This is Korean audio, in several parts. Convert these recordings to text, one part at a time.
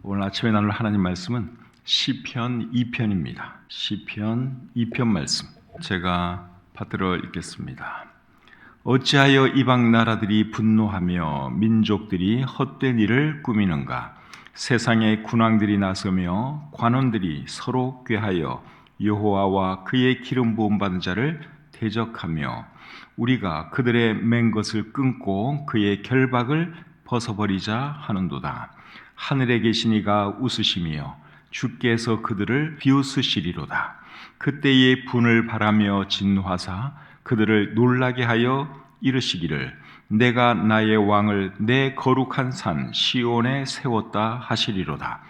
오늘 아침에 나눌 하나님 말씀은 시편 2편입니다. 시편 2편 말씀 제가 받들어 읽겠습니다. 어찌하여 이방 나라들이 분노하며 민족들이 헛된 일을 꾸미는가? 세상의 군왕들이 나서며 관원들이 서로 꾀하여 여호와와 그의 기름 부음 받은 자를 대적하며 우리가 그들의 맨 것을 끊고 그의 결박을 벗어버리자 하는도다. 하늘에 계신 이가 웃으시며 주께서 그들을 비웃으시리로다. 그때의 분을 바라며 진노하사 그들을 놀라게 하여 이르시기를 내가 나의 왕을 내 거룩한 산 시온에 세웠다 하시리로다.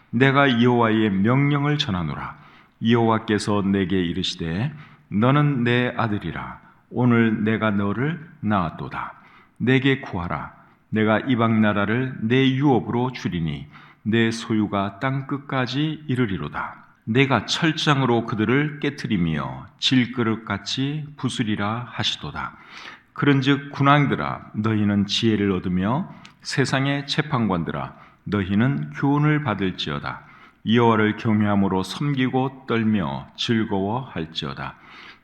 내가 여호와의 명령을 전하노라. 여호와께서 내게 이르시되 너는 내 아들이라. 오늘 내가 너를 낳았도다. 내게 구하라. 내가 이방 나라를 내 유업으로 주리니 내 소유가 땅 끝까지 이르리로다. 내가 철장으로 그들을 깨트리며 질그릇같이 부수리라 하시도다. 그런즉 군왕들아 너희는 지혜를 얻으며 세상의 재판관들아 너희는 교훈을 받을지어다. 여호와를 경외함으로 섬기고 떨며 즐거워할지어다.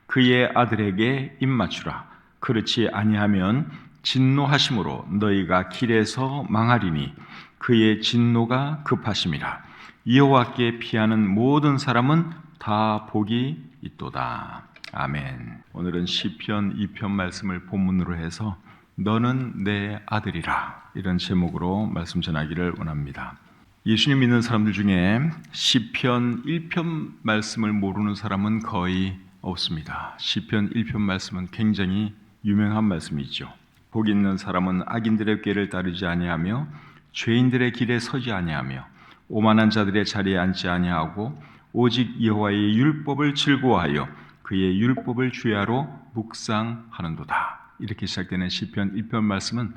그의 아들에게 입맞추라. 그렇지 아니하면 진노하심으로 너희가 길에서 망하리니 그의 진노가 급하심이라. 여호와께 피하는 모든 사람은 다 복이 있도다. 아멘. 오늘은 시편 2편 말씀을 본문으로 해서 너는 내 아들이라 이런 제목으로 말씀 전하기를 원합니다. 예수님 믿는 사람들 중에 시편 1편 말씀을 모르는 사람은 거의 없습니다. 시편 1편 말씀은 굉장히 유명한 말씀이죠. 복 있는 사람은 악인들의 꾀를 따르지 아니하며 죄인들의 길에 서지 아니하며 오만한 자들의 자리에 앉지 아니하고 오직 여호와의 율법을 즐거워하여 그의 율법을 주야로 묵상하는도다. 이렇게 시작되는 시편 1편 말씀은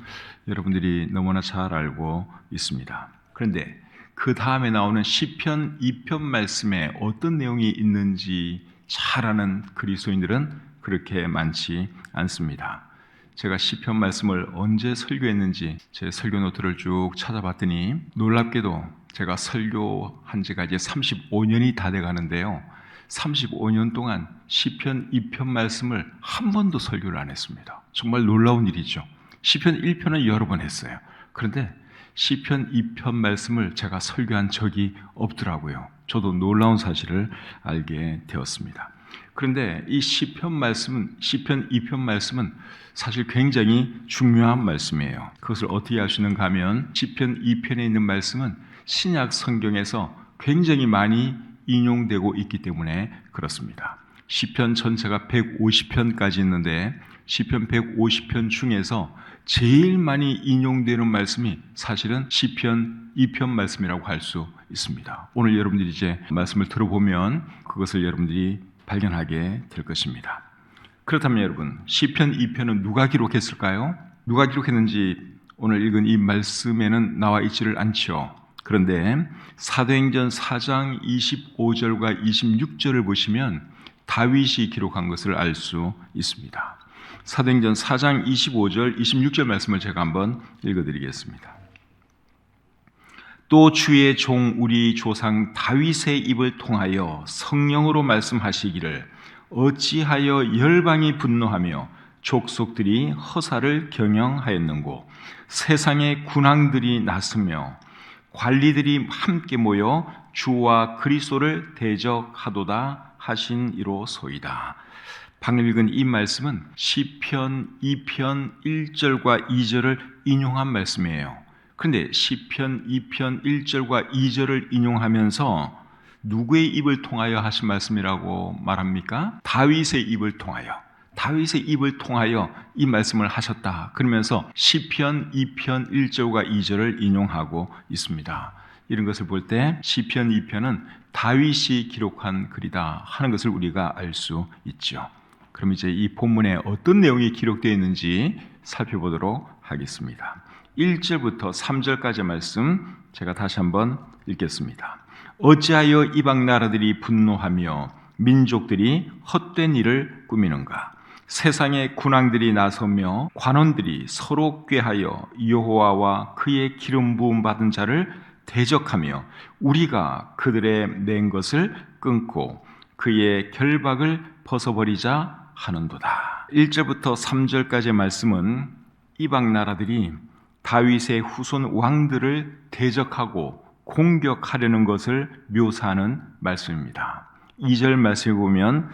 여러분들이 너무나 잘 알고 있습니다. 그런데 그 다음에 나오는 시편 2편 말씀에 어떤 내용이 있는지 잘 아는 그리스도인들은 그렇게 많지 않습니다. 제가 시편 말씀을 언제 설교했는지 제 설교 노트를 쭉 찾아봤더니 놀랍게도 제가 설교한 지가 이제 35년이 다 돼가는데요. 35년 동안 시편 2편 말씀을 한 번도 설교를 안 했습니다. 정말 놀라운 일이죠. 시편 1편은 여러 번 했어요. 그런데 시편 2편 말씀을 제가 설교한 적이 없더라고요. 저도 놀라운 사실을 알게 되었습니다. 그런데 이 시편 2편 말씀은 사실 굉장히 중요한 말씀이에요. 그것을 어떻게 알 수 있는가 하면 시편 2편에 있는 말씀은 신약 성경에서 굉장히 많이 인용되고 있기 때문에 그렇습니다. 시편 전체가 150편까지 있는데 시편 150편 중에서 제일 많이 인용되는 말씀이 사실은 시편 2편 말씀이라고 할 수 있습니다. 오늘 여러분들이 이제 말씀을 들어보면 그것을 여러분들이 발견하게 될 것입니다. 그렇다면 여러분, 시편 2편은 누가 기록했을까요? 누가 기록했는지 오늘 읽은 이 말씀에는 나와 있지를 않죠. 그런데 사도행전 4장 25절과 26절을 보시면 다윗이 기록한 것을 알 수 있습니다. 사도행전 4장 25절, 26절 말씀을 제가 한번 읽어드리겠습니다. 또 주의 종 우리 조상 다윗의 입을 통하여 성령으로 말씀하시기를 어찌하여 열방이 분노하며 족속들이 허사를 경영하였는고 세상의 군왕들이 나서며 관리들이 함께 모여 주와 그리스도를 대적하도다 하신 이로소이다. 방금 읽은 이 말씀은 시편 2편 1절과 2절을 인용한 말씀이에요. 그런데 시편 2편 1절과 2절을 인용하면서 누구의 입을 통하여 하신 말씀이라고 말합니까? 다윗의 입을 통하여. 다윗의 입을 통하여 이 말씀을 하셨다. 그러면서 시편 2편 1절과 2절을 인용하고 있습니다. 이런 것을 볼 때 시편 2편은 다윗이 기록한 글이다 하는 것을 우리가 알 수 있죠. 그럼 이제 이 본문에 어떤 내용이 기록되어 있는지 살펴보도록 하겠습니다. 1절부터 3절까지 말씀 제가 다시 한번 읽겠습니다. 어찌하여 이방 나라들이 분노하며 민족들이 헛된 일을 꾸미는가? 세상의 군왕들이 나서며 관원들이 서로 꾀하여 여호와와 그의 기름 부음 받은 자를 대적하며 우리가 그들의 낸 것을 끊고 그의 결박을 벗어버리자 하는도다. 1절부터 3절까지의 말씀은 이방 나라들이 다윗의 후손 왕들을 대적하고 공격하려는 것을 묘사하는 말씀입니다. 2절 말씀에 보면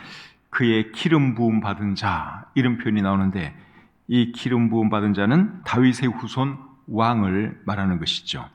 그의 기름 부음 받은 자 이런 표현이 나오는데 이 기름 부음 받은 자는 다윗의 후손 왕을 말하는 것이죠.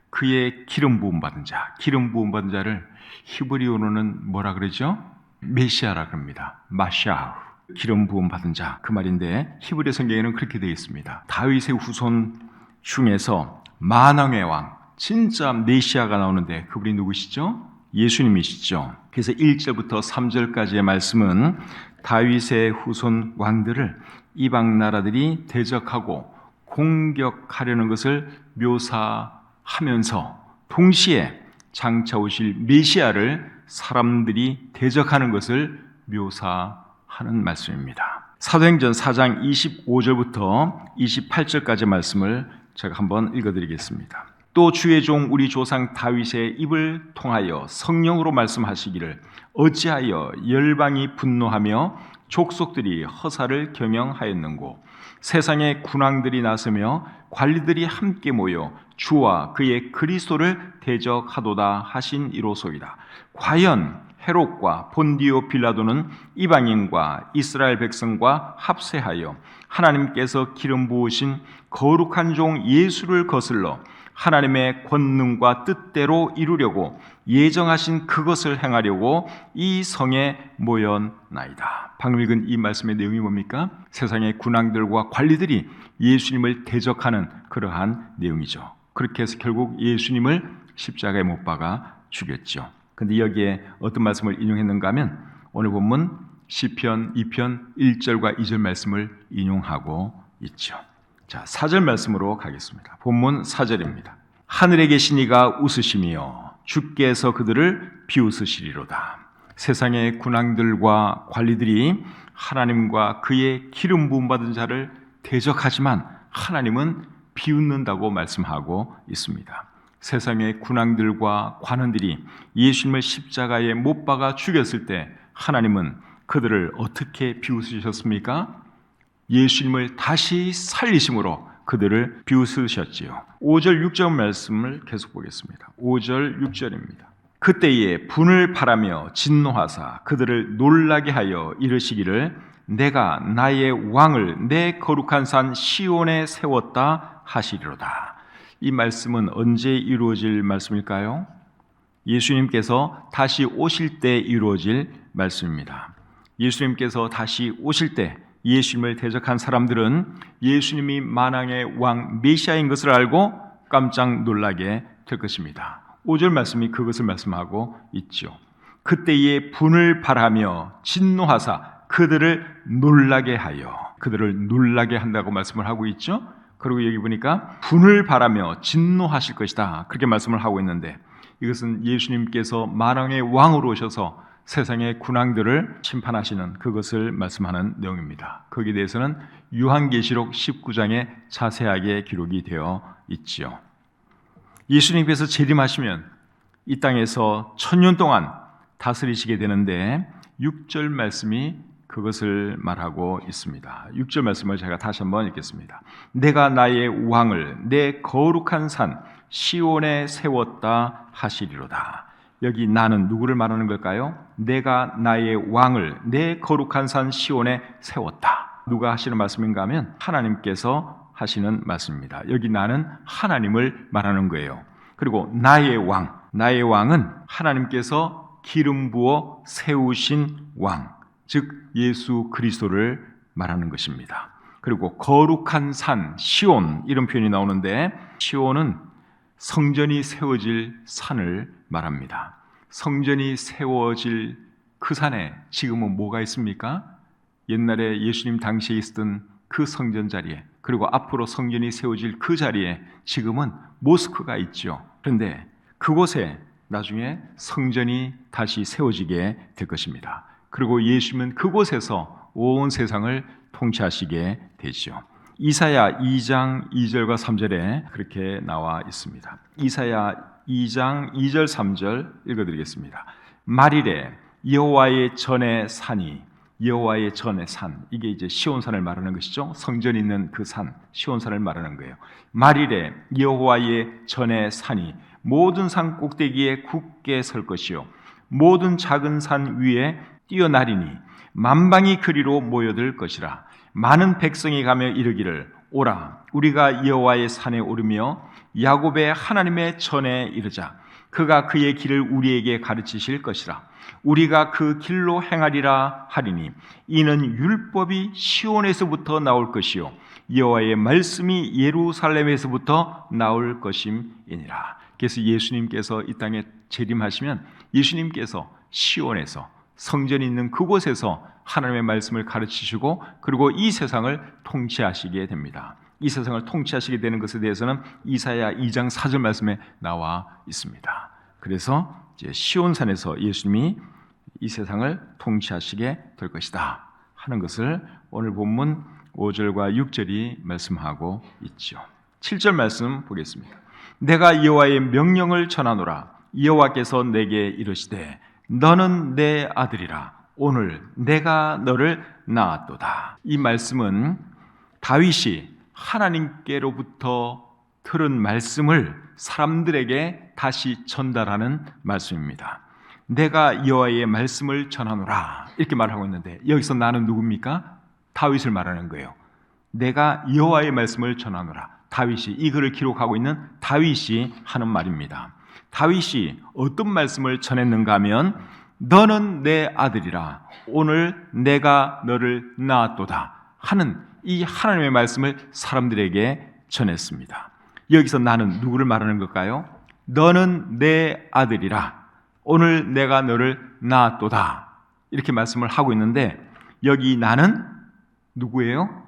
그의 기름 부음 받은 자, 기름 부음 받은 자를 히브리어로는 뭐라 그러죠? 메시아라 그럽니다. 마샤, 기름 부음 받은 자 그 말인데 히브리 성경에는 그렇게 되어 있습니다. 다윗의 후손 중에서 만왕의 왕, 진짜 메시아가 나오는데 그분이 누구시죠? 예수님이시죠. 그래서 1절부터 3절까지의 말씀은 다윗의 후손 왕들을 이방 나라들이 대적하고 공격하려는 것을 묘사하면서 동시에 장차 오실 메시아를 사람들이 대적하는 것을 묘사하는 말씀입니다. 사도행전 4장 25절부터 28절까지 말씀을 제가 한번 읽어드리겠습니다. 또 주의 종 우리 조상 다윗의 입을 통하여 성령으로 말씀하시기를 어찌하여 열방이 분노하며 족속들이 허사를 경영하였는고 세상의 군왕들이 나서며 관리들이 함께 모여 주와 그의 그리스도를 대적하도다 하신 이로소이다. 과연 헤롯과 본디오 빌라도는 이방인과 이스라엘 백성과 합세하여 하나님께서 기름 부으신 거룩한 종 예수를 거슬러 하나님의 권능과 뜻대로 이루려고 예정하신 그것을 행하려고 이 성에 모였나이다. 방금 읽은 이 말씀의 내용이 뭡니까? 세상의 군왕들과 관리들이 예수님을 대적하는 그러한 내용이죠. 그렇게 해서 결국 예수님을 십자가에 못 박아 죽였죠. 근데 여기에 어떤 말씀을 인용했는가 하면 오늘 본문 시편 2편 1절과 2절 말씀을 인용하고 있죠. 자, 4절 말씀으로 가겠습니다. 본문 4절입니다. 하늘에 계신 이가 웃으시며 주께서 그들을 비웃으시리로다. 세상의 군왕들과 관리들이 하나님과 그의 기름 부음 받은 자를 대적하지만 하나님은 비웃는다고 말씀하고 있습니다. 세상의 군왕들과 관원들이 예수님을 십자가에 못 박아 죽였을 때 하나님은 그들을 어떻게 비웃으셨습니까? 예수님을 다시 살리심으로 그들을 비웃으셨지요. 5절 6절 말씀을 계속 보겠습니다. 5절 6절입니다. 그때에 분을 바라며 진노하사 그들을 놀라게 하여 이르시기를 내가 나의 왕을 내 거룩한 산 시온에 세웠다 하시리로다. 이 말씀은 언제 이루어질 말씀일까요? 예수님께서 다시 오실 때 이루어질 말씀입니다. 예수님께서 다시 오실 때 예수님을 대적한 사람들은 예수님이 만왕의 왕 메시아인 것을 알고 깜짝 놀라게 될 것입니다. 5절 말씀이 그것을 말씀하고 있죠. 그때에 분을 발하며 진노하사 그들을 놀라게 하여, 그들을 놀라게 한다고 말씀을 하고 있죠. 그리고 여기 보니까 분을 발하며 진노하실 것이다 그렇게 말씀을 하고 있는데 이것은 예수님께서 만왕의 왕으로 오셔서 세상의 군왕들을 심판하시는 그것을 말씀하는 내용입니다. 거기에 대해서는 요한계시록 19장에 자세하게 기록이 되어 있지요. 예수님께서 재림하시면 이 땅에서 1000년 동안 다스리시게 되는데 6절 말씀이 그것을 말하고 있습니다. 6절 말씀을 제가 다시 한번 읽겠습니다. 내가 나의 왕을 내 거룩한 산 시온에 세웠다 하시리로다. 여기 나는 누구를 말하는 걸까요? 내가 나의 왕을 내 거룩한 산 시온에 세웠다. 누가 하시는 말씀인가 하면 하나님께서 하시는 말씀입니다. 여기 나는 하나님을 말하는 거예요. 그리고 나의 왕은 하나님께서 기름 부어 세우신 왕, 즉 예수 그리스도를 말하는 것입니다. 그리고 거룩한 산 시온 이런 표현이 나오는데 시온은 성전이 세워질 산을 말합니다. 성전이 세워질 그 산에 지금은 뭐가 있습니까? 옛날에 예수님 당시에 있었던 그 성전 자리에, 그리고 앞으로 성전이 세워질 그 자리에 지금은 모스크가 있죠. 그런데 그곳에 나중에 성전이 다시 세워지게 될 것입니다. 그리고 예수님은 그곳에서 온 세상을 통치하시게 되죠. 이사야 2장 2절과 3절에 그렇게 나와 있습니다. 이사야 2장 2절 3절 읽어드리겠습니다. 말이래 여호와의 전의 산이, 여호와의 전의 산, 이게 이제 시온산을 말하는 것이죠. 성전 있는 그 산, 시온산을 말하는 거예요. 말이래 여호와의 전의 산이 모든 산 꼭대기에 굳게 설 것이요 모든 작은 산 위에 뛰어나리니 만방이 그리로 모여들 것이라. 많은 백성이 가며 이르기를 오라 우리가 여호와의 산에 오르며 야곱의 하나님의 전에 이르자. 그가 그의 길을 우리에게 가르치실 것이라. 우리가 그 길로 행하리라 하리니 이는 율법이 시온에서부터 나올 것이요 여호와의 말씀이 예루살렘에서부터 나올 것임이니라. 그래서 예수님께서 이 땅에 재림하시면 예수님께서 시온에서 성전이 있는 그곳에서 하나님의 말씀을 가르치시고 그리고 이 세상을 통치하시게 됩니다. 이 세상을 통치하시게 되는 것에 대해서는 이사야 2장 4절 말씀에 나와 있습니다. 그래서 이제 시온산에서 예수님이 이 세상을 통치하시게 될 것이다 하는 것을 오늘 본문 5절과 6절이 말씀하고 있죠. 7절 말씀 보겠습니다. 내가 여호와의 명령을 전하노라. 여호와께서 내게 이르시되 너는 내 아들이라. 오늘 내가 너를 낳았도다. 이 말씀은 다윗이 하나님께로부터 들은 말씀을 사람들에게 다시 전달하는 말씀입니다. 내가 여호와의 말씀을 전하노라 이렇게 말하고 있는데 여기서 나는 누굽니까? 다윗을 말하는 거예요. 내가 여호와의 말씀을 전하노라. 다윗이 이 글을 기록하고 있는 다윗이 하는 말입니다. 다윗이 어떤 말씀을 전했는가 하면 너는 내 아들이라. 오늘 내가 너를 낳았도다 하는 이 하나님의 말씀을 사람들에게 전했습니다. 여기서 나는 누구를 말하는 걸까요? 너는 내 아들이라. 오늘 내가 너를 낳았도다 이렇게 말씀을 하고 있는데 여기 나는 누구예요?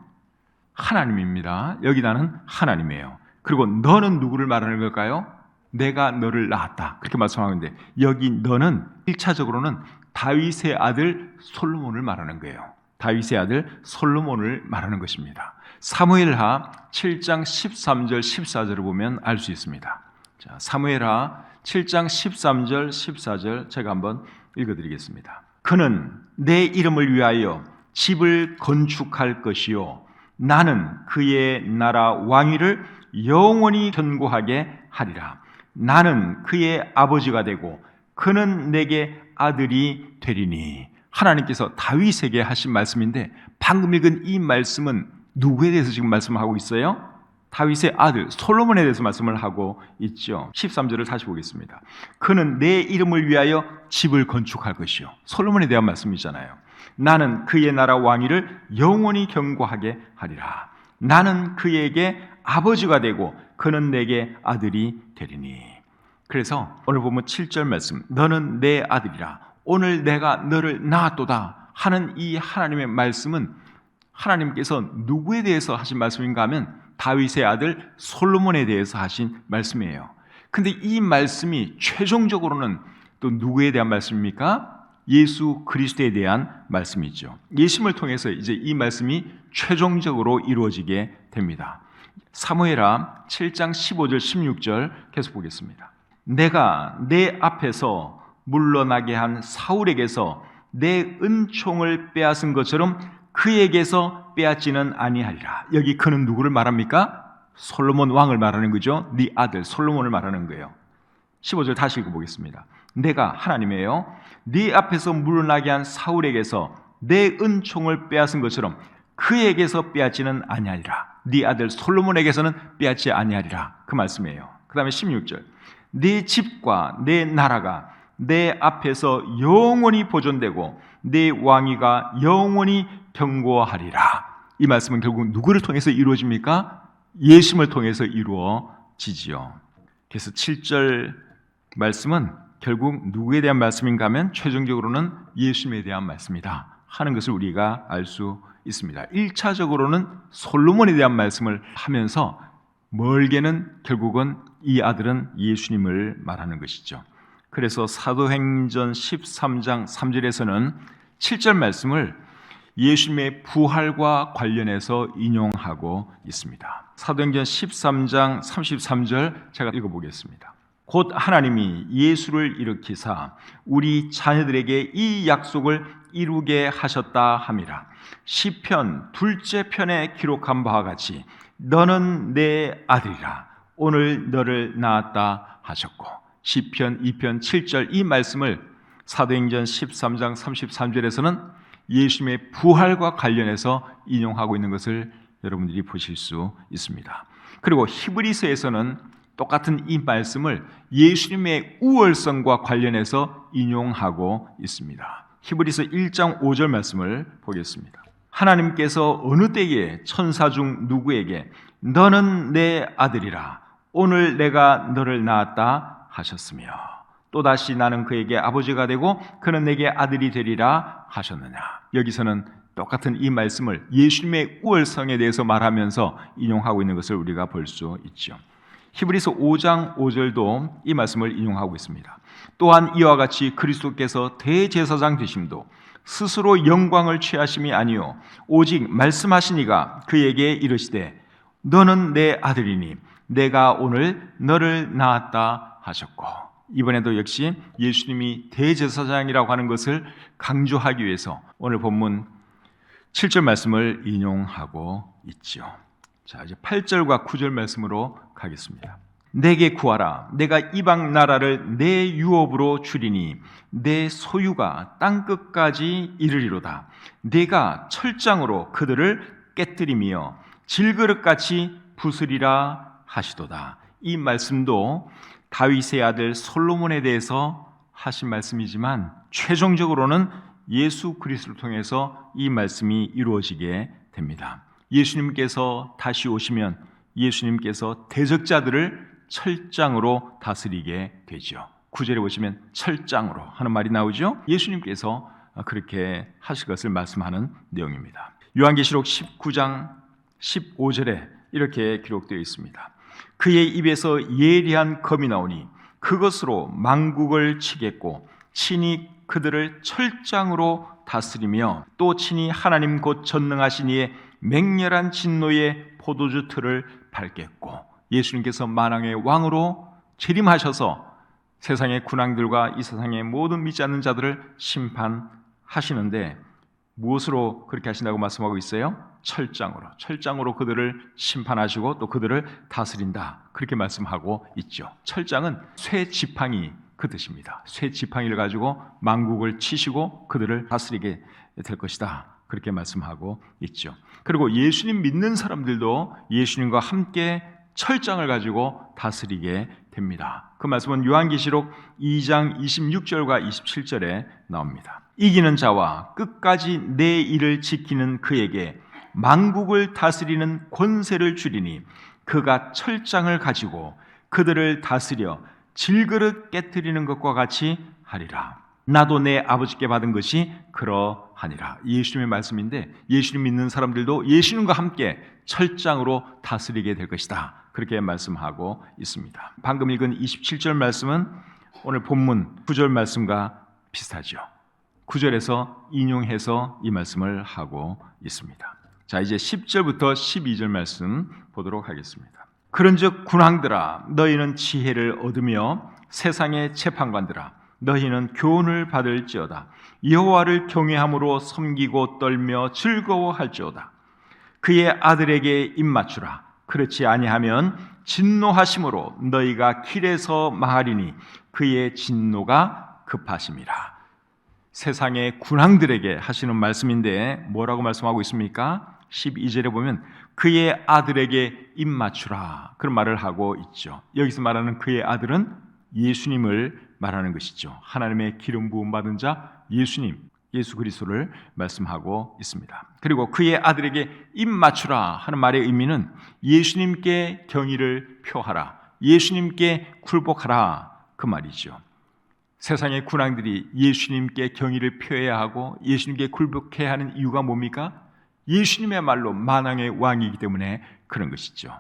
하나님입니다. 여기 나는 하나님이에요. 그리고 너는 누구를 말하는 걸까요? 내가 너를 낳았다 그렇게 말씀하고 있는데 여기 너는 1차적으로는 다윗의 아들 솔로몬을 말하는 거예요. 다윗의 아들 솔로몬을 말하는 것입니다. 사무엘하 7장 13절 14절을 보면 알 수 있습니다. 자, 사무엘하 7장 13절 14절 제가 한번 읽어드리겠습니다. 그는 내 이름을 위하여 집을 건축할 것이요 나는 그의 나라 왕위를 영원히 견고하게 하리라. 나는 그의 아버지가 되고 그는 내게 아들이 되리니. 하나님께서 다윗에게 하신 말씀인데 방금 읽은 이 말씀은 누구에 대해서 지금 말씀하고 있어요? 다윗의 아들 솔로몬에 대해서 말씀을 하고 있죠. 13절을 다시 보겠습니다. 그는 내 이름을 위하여 집을 건축할 것이요. 솔로몬에 대한 말씀이잖아요. 나는 그의 나라 왕위를 영원히 견고하게 하리라. 나는 그에게 아버지가 되고 그는 내게 아들이 되리니. 그래서 오늘 보면 7절 말씀 너는 내 아들이라. 오늘 내가 너를 낳았도다 하는 이 하나님의 말씀은 하나님께서 누구에 대해서 하신 말씀인가 하면 다윗의 아들 솔로몬에 대해서 하신 말씀이에요. 근데 이 말씀이 최종적으로는 또 누구에 대한 말씀입니까? 예수 그리스도에 대한 말씀이죠. 예수님을 통해서 이제 이 말씀이 최종적으로 이루어지게 됩니다. 사무엘하 7장 15절 16절 계속 보겠습니다. 내가 내 앞에서 물러나게 한 사울에게서 내 은총을 빼앗은 것처럼 그에게서 빼앗지는 아니하리라. 여기 그는 누구를 말합니까? 솔로몬 왕을 말하는 거죠. 네 아들 솔로몬을 말하는 거예요. 15절 다시 읽어보겠습니다. 내가 하나님이에요. 네 앞에서 물러나게 한 사울에게서 내 은총을 빼앗은 것처럼 그에게서 빼앗지는 아니하리라. 네 아들 솔로몬에게서는 빼앗지 아니하리라. 그 말씀이에요. 그 다음에 16절 네 집과 내 나라가 내 앞에서 영원히 보존되고 내 왕위가 영원히 견고하리라. 이 말씀은 결국 누구를 통해서 이루어집니까? 예수님을 통해서 이루어지지요. 그래서 7절 말씀은 결국 누구에 대한 말씀인가 하면 최종적으로는 예수님에 대한 말씀이다 하는 것을 우리가 알 수 있습니다. 1차적으로는 솔로몬에 대한 말씀을 하면서 멀게는 결국은 이 아들은 예수님을 말하는 것이죠. 그래서 사도행전 13장 3절에서는 7절 말씀을 예수님의 부활과 관련해서 인용하고 있습니다. 사도행전 13장 33절 제가 읽어보겠습니다. 곧 하나님이 예수를 일으키사 우리 자녀들에게 이 약속을 이루게 하셨다 함이라. 시편 둘째 편에 기록한 바와 같이 너는 내 아들이라 오늘 너를 낳았다 하셨고, 시편 2편 7절 이 말씀을 사도행전 13장 33절에서는 예수님의 부활과 관련해서 인용하고 있는 것을 여러분들이 보실 수 있습니다. 그리고 히브리서에서는 똑같은 이 말씀을 예수님의 우월성과 관련해서 인용하고 있습니다. 히브리서 1장 5절 말씀을 보겠습니다. 하나님께서 어느 때에 천사 중 누구에게 너는 내 아들이라 오늘 내가 너를 낳았다 하셨으며 또다시 나는 그에게 아버지가 되고 그는 내게 아들이 되리라 하셨느냐. 여기서는 똑같은 이 말씀을 예수님의 우월성에 대해서 말하면서 인용하고 있는 것을 우리가 볼 수 있죠. 히브리서 5장 5절도 이 말씀을 인용하고 있습니다. 또한 이와 같이 그리스도께서 대제사장 되심도 스스로 영광을 취하심이 아니요 오직 말씀하시니가 그에게 이르시되 너는 내 아들이니 내가 오늘 너를 낳았다 하셨고, 이번에도 역시 예수님이 대제사장이라고 하는 것을 강조하기 위해서 오늘 본문 7절 말씀을 인용하고 있죠. 자, 이제 8절과 9절 말씀으로 가겠습니다. 내게 구하라. 내가 이방 나라를 내 유업으로 주리니 내 소유가 땅 끝까지 이르리로다. 내가 철장으로 그들을 깨뜨리며 질그릇같이 부수리라 하시도다. 이 말씀도 다윗의 아들 솔로몬에 대해서 하신 말씀이지만 최종적으로는 예수 그리스도를 통해서 이 말씀이 이루어지게 됩니다. 예수님께서 다시 오시면 예수님께서 대적자들을 철장으로 다스리게 되죠. 9절에 보시면 철장으로 하는 말이 나오죠. 예수님께서 그렇게 하실 것을 말씀하는 내용입니다. 요한계시록 19장 15절에 이렇게 기록되어 있습니다. 그의 입에서 예리한 검이 나오니 그것으로 만국을 치겠고 친히 그들을 철장으로 다스리며 또 친히 하나님 곧 전능하신 이의 맹렬한 진노의 포도주 틀을 밟겠고, 예수님께서 만왕의 왕으로 재림하셔서 세상의 군왕들과 이 세상의 모든 믿지 않는 자들을 심판하시는데 무엇으로 그렇게 하신다고 말씀하고 있어요? 철장으로 그들을 심판하시고 또 그들을 다스린다, 그렇게 말씀하고 있죠. 철장은 쇠 지팡이 그 뜻입니다. 쇠 지팡이를 가지고 만국을 치시고 그들을 다스리게 될 것이다, 그렇게 말씀하고 있죠. 그리고 예수님 믿는 사람들도 예수님과 함께 철장을 가지고 다스리게 됩니다. 그 말씀은 요한계시록 2장 26절과 27절에 나옵니다. 이기는 자와 끝까지 내 일을 지키는 그에게 만국을 다스리는 권세를 주리니 그가 철장을 가지고 그들을 다스려 질그릇 깨뜨리는 것과 같이 하리라. 나도 내 아버지께 받은 것이 그러하니라. 예수님의 말씀인데 예수님 믿는 사람들도 예수님과 함께 철장으로 다스리게 될 것이다, 그렇게 말씀하고 있습니다. 방금 읽은 27절 말씀은 오늘 본문 9절 말씀과 비슷하죠. 9절에서 인용해서 이 말씀을 하고 있습니다. 자, 이제 10절부터 12절 말씀 보도록 하겠습니다. 그런즉 군왕들아 너희는 지혜를 얻으며 세상의 재판관들아 너희는 교훈을 받을지어다. 여호와를 경외함으로 섬기고 떨며 즐거워할지어다. 그의 아들에게 입맞추라. 그렇지 아니하면 진노하심으로 너희가 길에서 망하리니 그의 진노가 급하심이라. 세상의 군왕들에게 하시는 말씀인데 뭐라고 말씀하고 있습니까? 12절에 보면 그의 아들에게 입맞추라, 그런 말을 하고 있죠. 여기서 말하는 그의 아들은 예수님을 말하는 것이죠. 하나님의 기름 부음 받은 자 예수님, 예수 그리스도를 말씀하고 있습니다. 그리고 그의 아들에게 입맞추라 하는 말의 의미는 예수님께 경의를 표하라, 예수님께 굴복하라, 그 말이죠. 세상의 군왕들이 예수님께 경의를 표해야 하고 예수님께 굴복해야 하는 이유가 뭡니까? 예수님의말로 만왕의 왕이기 때문에 그런 것이죠.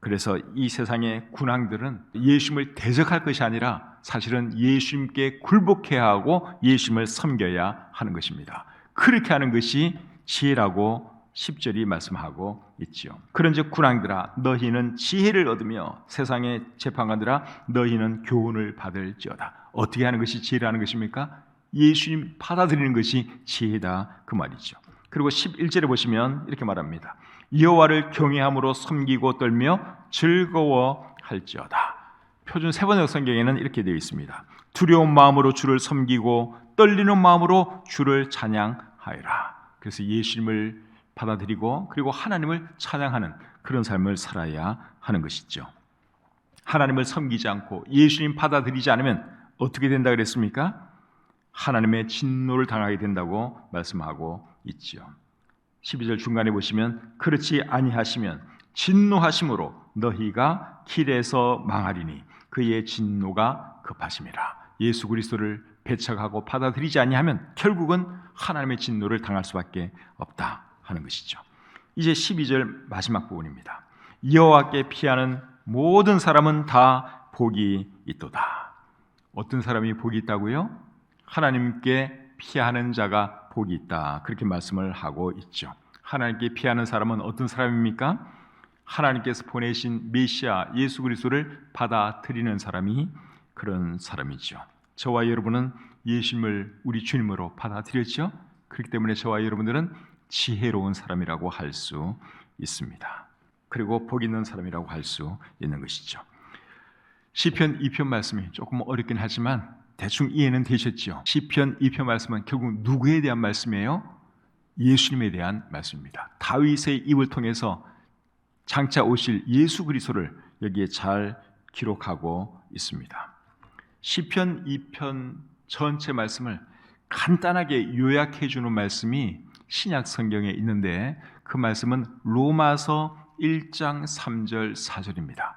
그래서 이 세상의 군왕들은 예수님을 대적할 것이 아니라 사실은 예수님께 굴복해야 하고 예수님을 섬겨야 하는 것입니다. 그렇게 하는 것이 지혜라고 10절이 말씀하고 있죠. 그런즉 군왕들아 너희는 지혜를 얻으며 세상의 재판관들아 너희는 교훈을 받을지어다. 어떻게 하는 것이 지혜라는 것입니까? 예수님 받아들이는 것이 지혜다 그 말이죠. 그리고 11절에 보시면 이렇게 말합니다. 여호와를 경외함으로 섬기고 떨며 즐거워할지어다. 표준 세번역 성경에는 이렇게 되어 있습니다. 두려운 마음으로 주를 섬기고 떨리는 마음으로 주를 찬양하여라. 그래서 예수님을 받아들이고 그리고 하나님을 찬양하는 그런 삶을 살아야 하는 것이죠. 하나님을 섬기지 않고 예수님 받아들이지 않으면 어떻게 된다 그랬습니까? 하나님의 진노를 당하게 된다고 말씀하고 있죠. 12절 중간에 보시면 그렇지 아니하시면 진노하심으로 너희가 길에서 망하리니 그의 진노가 급하심이라. 예수 그리스도를 배척하고 받아들이지 아니하면 결국은 하나님의 진노를 당할 수밖에 없다 하는 것이죠. 이제 12절 마지막 부분입니다. 여호와께 피하는 모든 사람은 다 복이 있도다. 어떤 사람이 복이 있다고요? 하나님께 피하는 자가 복이 있다. 그렇게 말씀을 하고 있죠. 하나님께 피하는 사람은 어떤 사람입니까? 하나님께서 보내신 메시아 예수 그리스도를 받아들이는 사람이 그런 사람이죠. 저와 여러분은 예수님을 우리 주님으로 받아들였죠. 그렇기 때문에 저와 여러분들은 지혜로운 사람이라고 할 수 있습니다. 그리고 복 있는 사람이라고 할 수 있는 것이죠. 시편 2편 말씀이 조금 어렵긴 하지만 대충 이해는 되셨죠. 시편 2편 말씀은 결국 누구에 대한 말씀이에요? 예수님에 대한 말씀입니다. 다윗의 입을 통해서 장차 오실 예수 그리스도를 여기에 잘 기록하고 있습니다. 시편 2편 전체 말씀을 간단하게 요약해 주는 말씀이 신약 성경에 있는데 그 말씀은 로마서 1장 3절 4절입니다.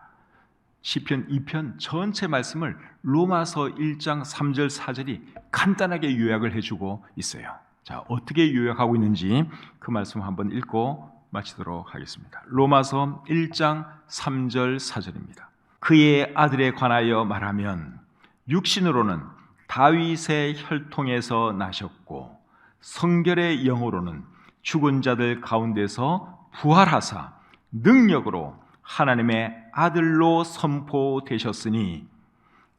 시편 2편 전체 말씀을 로마서 1장 3절 4절이 간단하게 요약을 해주고 있어요. 자, 어떻게 요약하고 있는지 그 말씀 한번 읽고 마치도록 하겠습니다. 로마서 1장 3절 4절입니다. 그의 아들에 관하여 말하면 육신으로는 다윗의 혈통에서 나셨고 성결의 영으로는 죽은 자들 가운데서 부활하사 능력으로 하나님의 아들로 선포되셨으니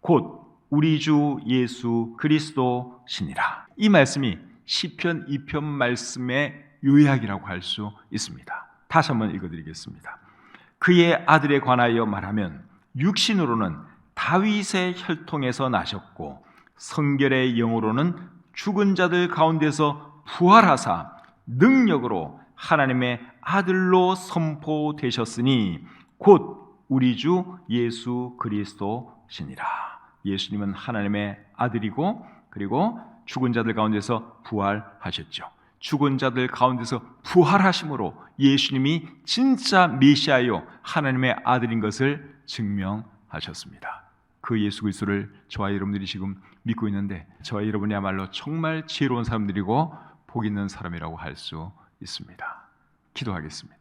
곧 우리 주 예수 그리스도시니라. 이 말씀이 시편 2편 말씀의 요약이라고 할 수 있습니다. 다시 한번 읽어드리겠습니다. 그의 아들에 관하여 말하면 육신으로는 다윗의 혈통에서 나셨고 성결의 영으로는 죽은 자들 가운데서 부활하사 능력으로 하나님의 아들로 선포되셨으니 곧 우리 주 예수 그리스도시니라. 예수님은 하나님의 아들이고 그리고 죽은 자들 가운데서 부활하셨죠. 죽은 자들 가운데서 부활하심으로 예수님이 진짜 메시아요 하나님의 아들인 것을 증명하셨습니다. 그 예수 그리스도를 저와 여러분들이 지금 믿고 있는데 저와 여러분이야말로 정말 지혜로운 사람들이고 복 있는 사람이라고 할 수 있습니다. 기도하겠습니다.